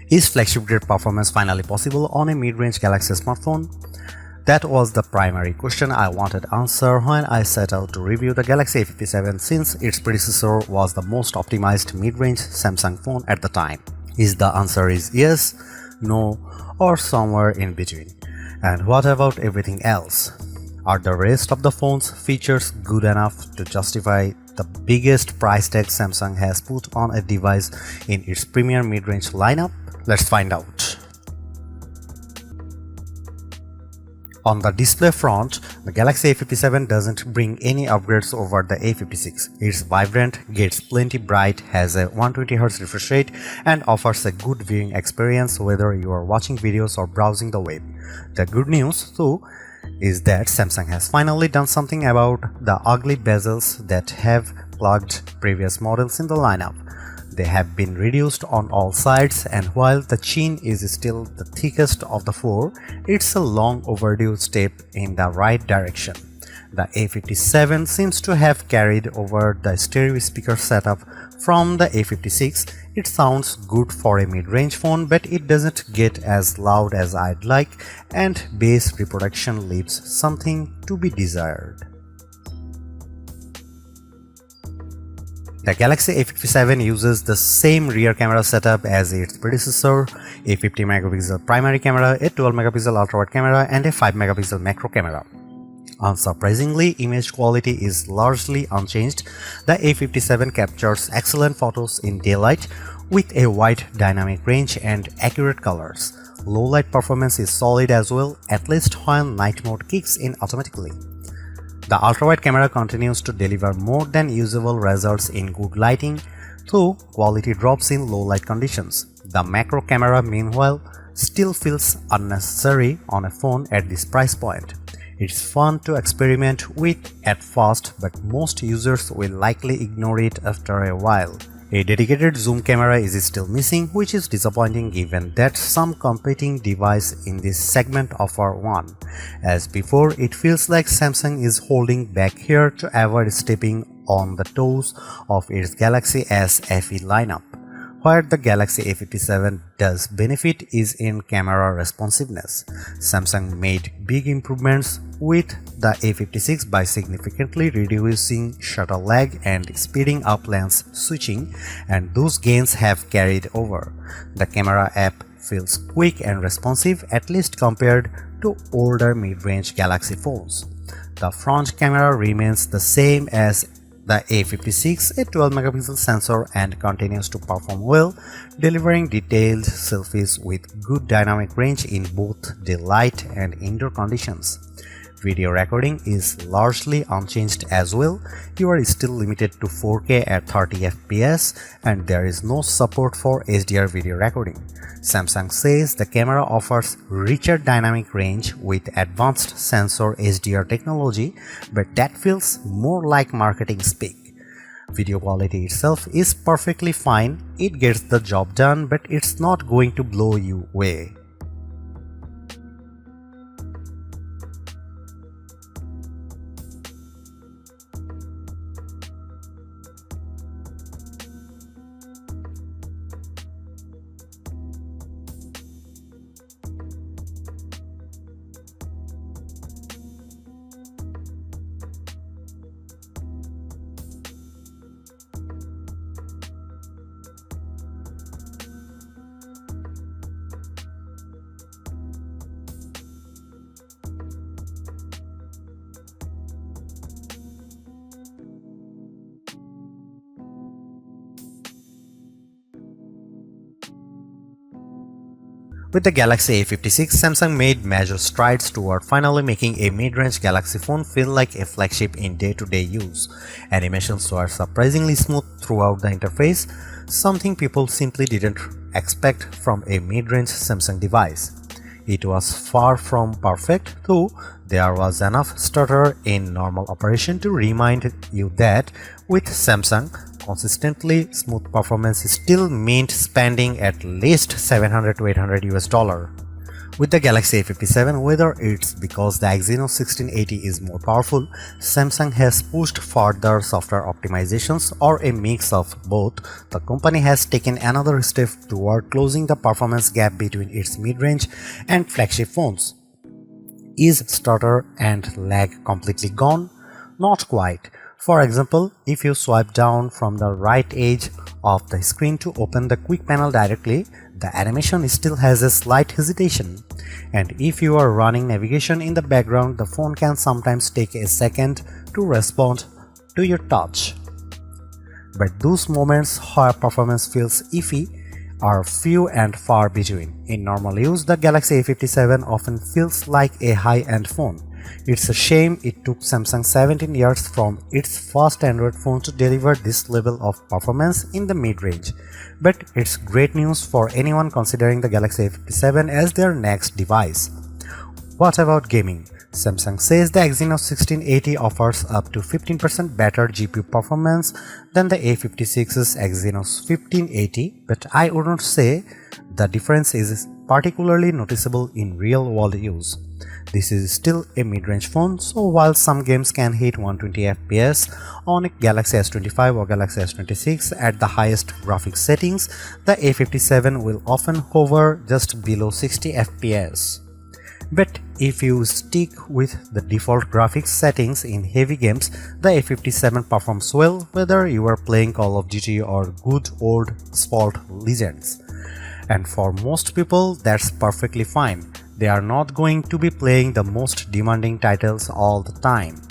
Is flagship grade performance finally possible on a mid-range Galaxy smartphone? That was the primary question I wanted answer when I set out to review the Galaxy A57 since its predecessor was the most optimized mid-range Samsung phone at the time. Is the answer is yes, no, or somewhere in between? And what about everything else? Are the rest of the phone's features good enough to justify the biggest price tag Samsung has put on a device in its premium mid-range lineup? Let's find out. On the display front, the Galaxy A57 doesn't bring any upgrades over the A56. It's vibrant, gets plenty bright, has a 120Hz refresh rate, and offers a good viewing experience whether you are watching videos or browsing the web. The good news, though, is that Samsung has finally done something about the ugly bezels that have plagued previous models in the lineup. They have been reduced on all sides, and while the chin is still the thickest of the four, it's a long overdue step in the right direction. The A57 seems to have carried over the stereo speaker setup from the A56. It sounds good for a mid-range phone, but it doesn't get as loud as I'd like, and bass reproduction leaves something to be desired. The Galaxy A57 uses the same rear camera setup as its predecessor, a 50MP primary camera, a 12MP ultra-wide camera, and a 5MP macro camera. Unsurprisingly, image quality is largely unchanged. The A57 captures excellent photos in daylight with a wide dynamic range and accurate colors. Low light performance is solid as well, at least when night mode kicks in automatically. The ultra-wide camera continues to deliver more than usable results in good lighting, though quality drops in low light conditions. The macro camera, meanwhile, still feels unnecessary on a phone at this price point. It's fun to experiment with at first, but most users will likely ignore it after a while. A dedicated zoom camera is still missing, which is disappointing given that some competing devices in this segment offer one. As before, it feels like Samsung is holding back here to avoid stepping on the toes of its Galaxy S FE lineup. Where the Galaxy A57 does benefit is in camera responsiveness. Samsung made big improvements with the A56 by significantly reducing shutter lag and speeding up lens switching, and those gains have carried over. The camera app feels quick and responsive, at least compared to older mid-range Galaxy phones. The front camera remains the same as the A56, a 12MP sensor, and continues to perform well, delivering detailed selfies with good dynamic range in both daylight and indoor conditions. Video recording is largely unchanged as well. You are still limited to 4K at 30fps, and there is no support for HDR video recording. Samsung says the camera offers richer dynamic range with advanced sensor HDR technology, but that feels more like marketing speak. Video quality itself is perfectly fine. It gets the job done, but it's not going to blow you away. With the Galaxy A56, Samsung made major strides toward finally making a mid-range Galaxy phone feel like a flagship in day-to-day use. Animations were surprisingly smooth throughout the interface, something people simply didn't expect from a mid-range Samsung device. It was far from perfect, though there was enough stutter in normal operation to remind you that with Samsung, consistently smooth performance still meant spending at least $700 to $800. With the Galaxy A57, whether it's because the Exynos 1680 is more powerful, Samsung has pushed further software optimizations, or a mix of both, the company has taken another step toward closing the performance gap between its mid-range and flagship phones. Is stutter and lag completely gone? Not quite. For example, if you swipe down from the right edge of the screen to open the quick panel directly, the animation still has a slight hesitation. And if you are running navigation in the background, the phone can sometimes take a second to respond to your touch. But those moments where performance feels iffy are few and far between. In normal use, the Galaxy A57 often feels like a high-end phone. It's a shame it took Samsung 17 years from its first Android phone to deliver this level of performance in the mid-range. But it's great news for anyone considering the Galaxy A57 as their next device. What about gaming? Samsung says the Exynos 1680 offers up to 15% better GPU performance than the A56's Exynos 1580, but I wouldn't say the difference is particularly noticeable in real-world use. This is still a mid-range phone, so while some games can hit 120 FPS on a Galaxy S25 or Galaxy S26 at the highest graphics settings, the A57 will often hover just below 60 FPS. But if you stick with the default graphics settings in heavy games, the A57 performs well whether you are playing Call of Duty or good old Asphalt Legends. And for most people, that's perfectly fine. They are not going to be playing the most demanding titles all the time.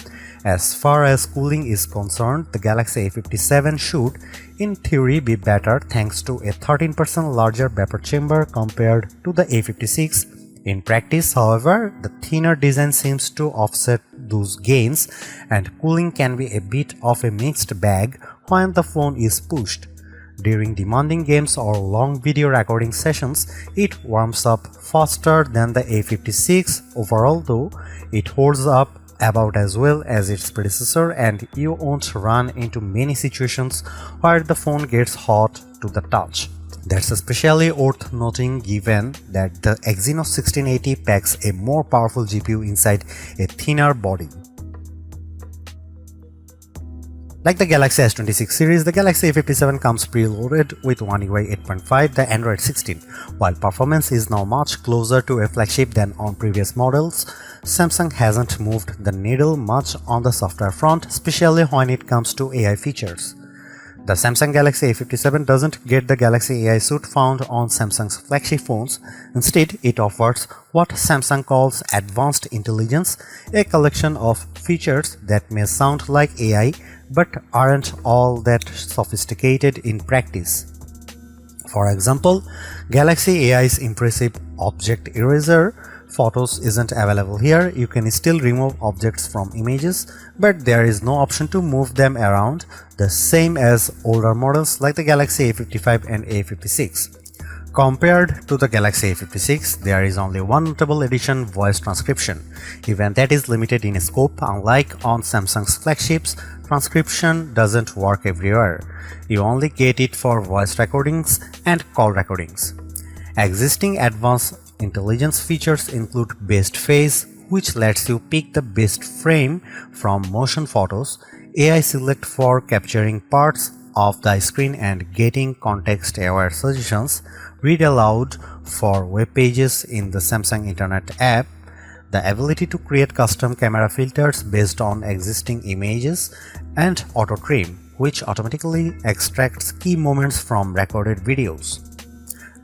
As far as cooling is concerned, the Galaxy A57 should, in theory, be better thanks to a 13% larger vapor chamber compared to the A56. In practice, however, the thinner design seems to offset those gains, and cooling can be a bit of a mixed bag when the phone is pushed. During demanding games or long video recording sessions, it warms up faster than the A56 overall, though it holds up about as well as its predecessor, and you won't run into many situations where the phone gets hot to the touch. That's especially worth noting given that the Exynos 1680 packs a more powerful GPU inside a thinner body. Like the Galaxy S26 series, the Galaxy A57 comes preloaded with One UI 8.5, the Android 16. While performance is now much closer to a flagship than on previous models, Samsung hasn't moved the needle much on the software front, especially when it comes to AI features. The Samsung Galaxy A57 doesn't get the Galaxy AI suite found on Samsung's flagship phones. Instead, it offers what Samsung calls Advanced Intelligence, a collection of features that may sound like AI but aren't all that sophisticated in practice. For example, Galaxy AI's impressive object eraser photos isn't available here. You can still remove objects from images, but there is no option to move them around, the same as older models like the Galaxy A55 and A56. Compared to the Galaxy A56, there is only one notable addition: voice transcription. Even that is limited in scope. Unlike on Samsung's flagships, transcription doesn't work everywhere. You only get it for voice recordings and call recordings. Existing advanced intelligence features include best phase, which lets you pick the best frame from motion photos, AI select for capturing parts of the screen and getting context-aware suggestions, read aloud for web pages in the Samsung Internet app, the ability to create custom camera filters based on existing images, and auto trim, which automatically extracts key moments from recorded videos.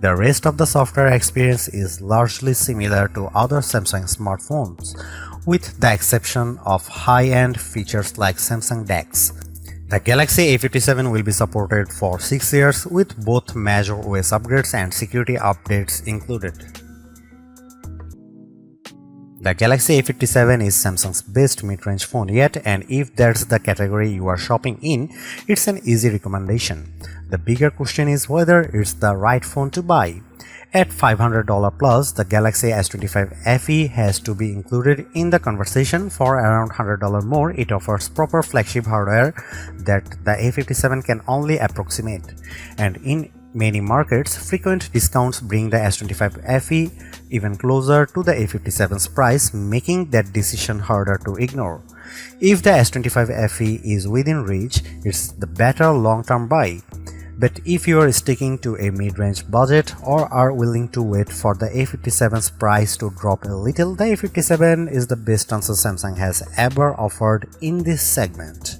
The rest of the software experience is largely similar to other Samsung smartphones, with the exception of high-end features like Samsung DeX. The Galaxy A57 will be supported for 6 years with both major OS upgrades and security updates included. The Galaxy A57 is Samsung's best mid-range phone yet, and if that's the category you are shopping in, it's an easy recommendation. The bigger question is whether it's the right phone to buy. At $500 plus, the Galaxy S25 FE has to be included in the conversation. For around $100 more, it offers proper flagship hardware that the A57 can only approximate. And in Many markets, frequent discounts bring the S25 FE even closer to the A57's price, making that decision harder to ignore. If the S25 FE is within reach, it's the better long-term buy. But if you are sticking to a mid-range budget or are willing to wait for the A57's price to drop a little, the A57 is the best answer Samsung has ever offered in this segment.